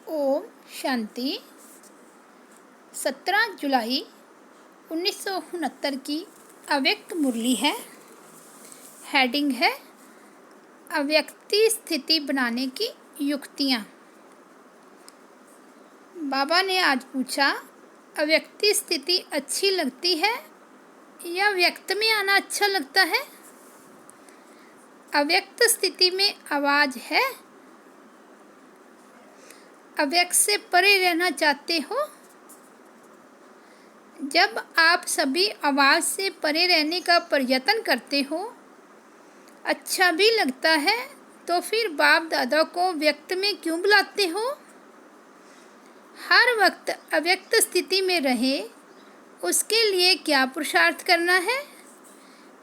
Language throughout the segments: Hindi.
ओम शांति। 17 जुलाई 1969 की अव्यक्त मुरली है। हेडिंग है अव्यक्ति स्थिति बनाने की युक्तियाँ। बाबा ने आज पूछा, अव्यक्ति स्थिति अच्छी लगती है या व्यक्त में आना अच्छा लगता है? अव्यक्त स्थिति में आवाज़ है। अव्यक्त से परे रहना चाहते हो? जब आप सभी आवाज़ से परे रहने का प्रयत्न करते हो, अच्छा भी लगता है, तो फिर बाप दादा को व्यक्त में क्यों बुलाते हो? हर वक्त अव्यक्त स्थिति में रहे, उसके लिए क्या पुरुषार्थ करना है?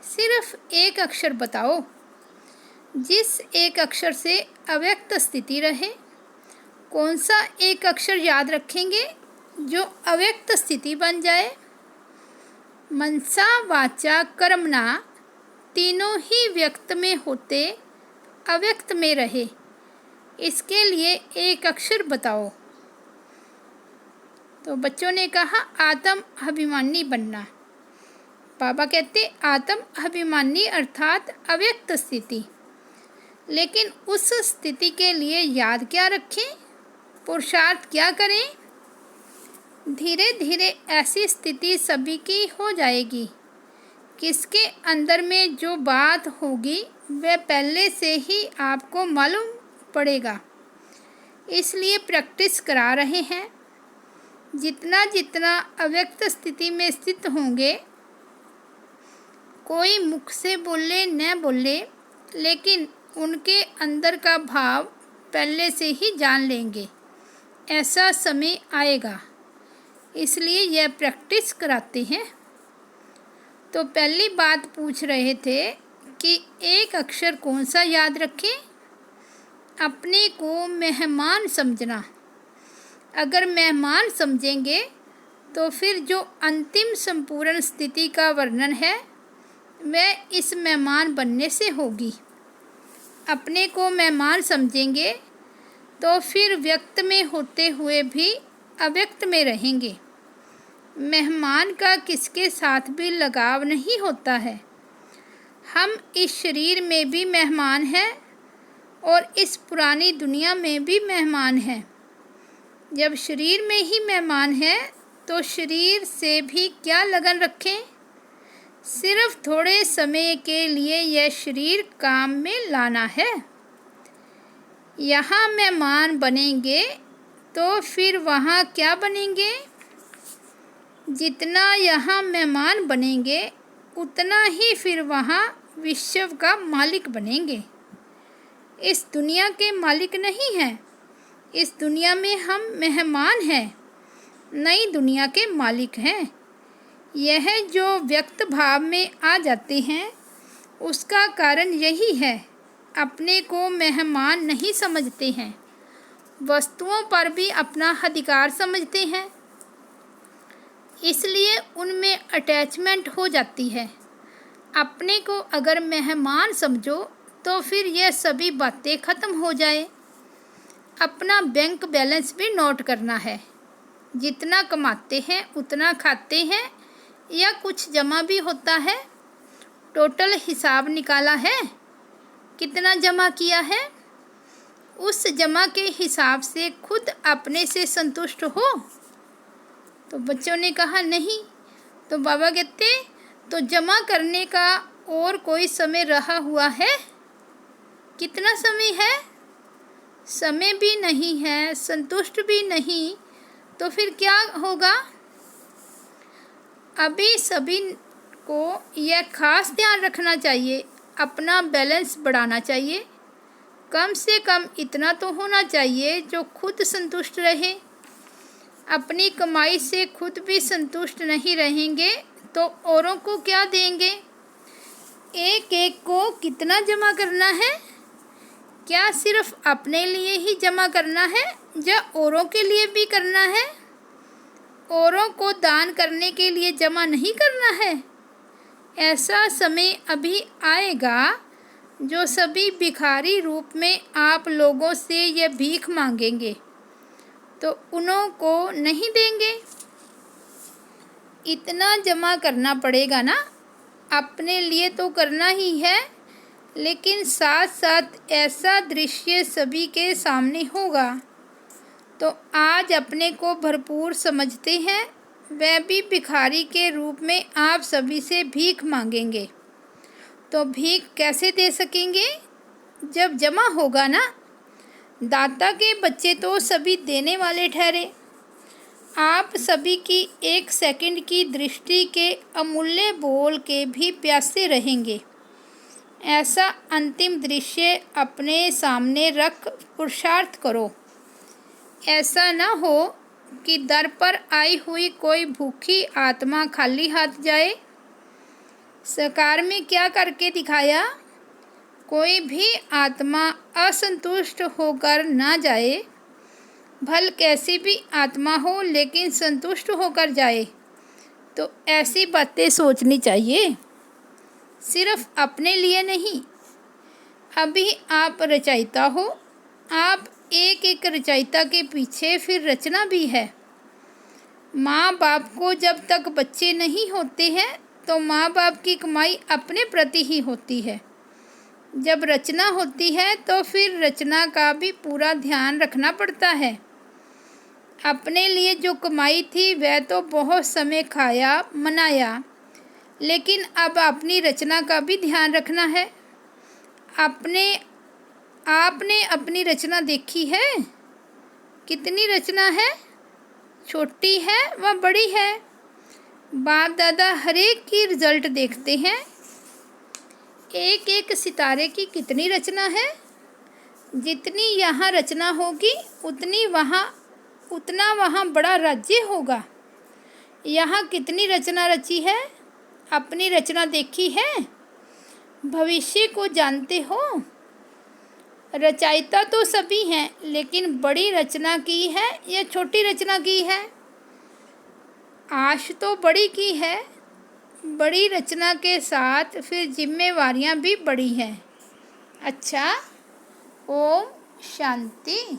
सिर्फ एक अक्षर बताओ, जिस एक अक्षर से अव्यक्त स्थिति रहे। कौन सा एक अक्षर याद रखेंगे जो अव्यक्त स्थिति बन जाए? मनसा वाचा कर्मणा तीनों ही व्यक्त में होते अव्यक्त में रहे, इसके लिए एक अक्षर बताओ। तो बच्चों ने कहा आत्म अभिमानी बनना। बाबा कहते आत्म अभिमानी अर्थात अव्यक्त स्थिति। लेकिन उस स्थिति के लिए याद क्या रखें, पुरुषार्थ क्या करें? धीरे धीरे ऐसी स्थिति सभी की हो जाएगी। किसके अंदर में जो बात होगी वह पहले से ही आपको मालूम पड़ेगा, इसलिए प्रैक्टिस करा रहे हैं। जितना जितना अव्यक्त स्थिति में स्थित होंगे, कोई मुख से बोले न बोले, लेकिन उनके अंदर का भाव पहले से ही जान लेंगे। ऐसा समय आएगा, इसलिए यह प्रैक्टिस कराते हैं। तो पहली बात पूछ रहे थे कि एक अक्षर कौन सा याद रखें? अपने को मेहमान समझना। अगर मेहमान समझेंगे तो फिर जो अंतिम संपूर्ण स्थिति का वर्णन है वह इस मेहमान बनने से होगी। अपने को मेहमान समझेंगे तो फिर व्यक्त में होते हुए भी अव्यक्त में रहेंगे। मेहमान का किसके साथ भी लगाव नहीं होता है। हम इस शरीर में भी मेहमान हैं और इस पुरानी दुनिया में भी मेहमान हैं। जब शरीर में ही मेहमान हैं तो शरीर से भी क्या लगन रखें? सिर्फ थोड़े समय के लिए यह शरीर काम में लाना है। यहाँ मेहमान बनेंगे तो फिर वहाँ क्या बनेंगे? जितना यहाँ मेहमान बनेंगे उतना ही फिर वहाँ विश्व का मालिक बनेंगे। इस दुनिया के मालिक नहीं हैं। इस दुनिया में हम मेहमान हैं, नई दुनिया के मालिक हैं। यह जो व्यक्त भाव में आ जाते हैं, उसका कारण यही है, अपने को मेहमान नहीं समझते हैं, वस्तुओं पर भी अपना अधिकार समझते हैं, इसलिए उनमें अटैचमेंट हो जाती है। अपने को अगर मेहमान समझो तो फिर यह सभी बातें ख़त्म हो जाए। अपना बैंक बैलेंस भी नोट करना है। जितना कमाते हैं उतना खाते हैं या कुछ जमा भी होता है? टोटल हिसाब निकाला है, कितना जमा किया है? उस जमा के हिसाब से खुद अपने से संतुष्ट हो? तो बच्चों ने कहा नहीं। तो बाबा कहते तो जमा करने का और कोई समय रहा हुआ है? कितना समय है? समय भी नहीं है, संतुष्ट भी नहीं, तो फिर क्या होगा? अभी सभी को यह खास ध्यान रखना चाहिए, अपना बैलेंस बढ़ाना चाहिए। कम से कम इतना तो होना चाहिए जो खुद संतुष्ट रहे। अपनी कमाई से खुद भी संतुष्ट नहीं रहेंगे तो औरों को क्या देंगे? एक एक को कितना जमा करना है? क्या सिर्फ अपने लिए ही जमा करना है या औरों के लिए भी करना है? औरों को दान करने के लिए जमा नहीं करना है? ऐसा समय अभी आएगा जो सभी भिखारी रूप में आप लोगों से यह भीख मांगेंगे। तो उन्हों को नहीं देंगे? इतना जमा करना पड़ेगा ना, अपने लिए तो करना ही है, लेकिन साथ साथ ऐसा दृश्य सभी के सामने होगा। तो आज अपने को भरपूर समझते हैं, वह भी भिखारी के रूप में आप सभी से भीख मांगेंगे। तो भीख कैसे दे सकेंगे? जब जमा होगा ना। दाता के बच्चे तो सभी देने वाले ठहरे। आप सभी की 1 सेकंड की दृष्टि के अमूल्य बोल के भी प्यासे रहेंगे। ऐसा अंतिम दृश्य अपने सामने रख पुरुषार्थ करो। ऐसा न हो कि दर पर आई हुई कोई भूखी आत्मा खाली हाथ जाए। सरकार में क्या करके दिखाया? कोई भी आत्मा असंतुष्ट होकर ना जाए। भल कैसी भी आत्मा हो, लेकिन संतुष्ट होकर जाए। तो ऐसी बातें सोचनी चाहिए, सिर्फ अपने लिए नहीं। अभी आप रचयिता हो, आप एक एक रचयिता के पीछे फिर रचना भी है। माँ बाप को जब तक बच्चे नहीं होते हैं तो माँ बाप की कमाई अपने प्रति ही होती है। जब रचना होती है तो फिर रचना का भी पूरा ध्यान रखना पड़ता है। अपने लिए जो कमाई थी वह तो बहुत समय खाया मनाया, लेकिन अब अपनी रचना का भी ध्यान रखना है। आपने अपनी रचना देखी है? कितनी रचना है? छोटी है व बड़ी है? बाप दादा हर एक की रिजल्ट देखते हैं। एक एक सितारे की कितनी रचना है? जितनी यहाँ रचना होगी उतना वहाँ बड़ा राज्य होगा। यहाँ कितनी रचना रची है? अपनी रचना देखी है? भविष्य को जानते हो? रचयिता तो सभी हैं, लेकिन बड़ी रचना की है या छोटी रचना की है? आश तो बड़ी की है। बड़ी रचना के साथ फिर जिम्मेवारियां भी बड़ी हैं। अच्छा, ओम शांति।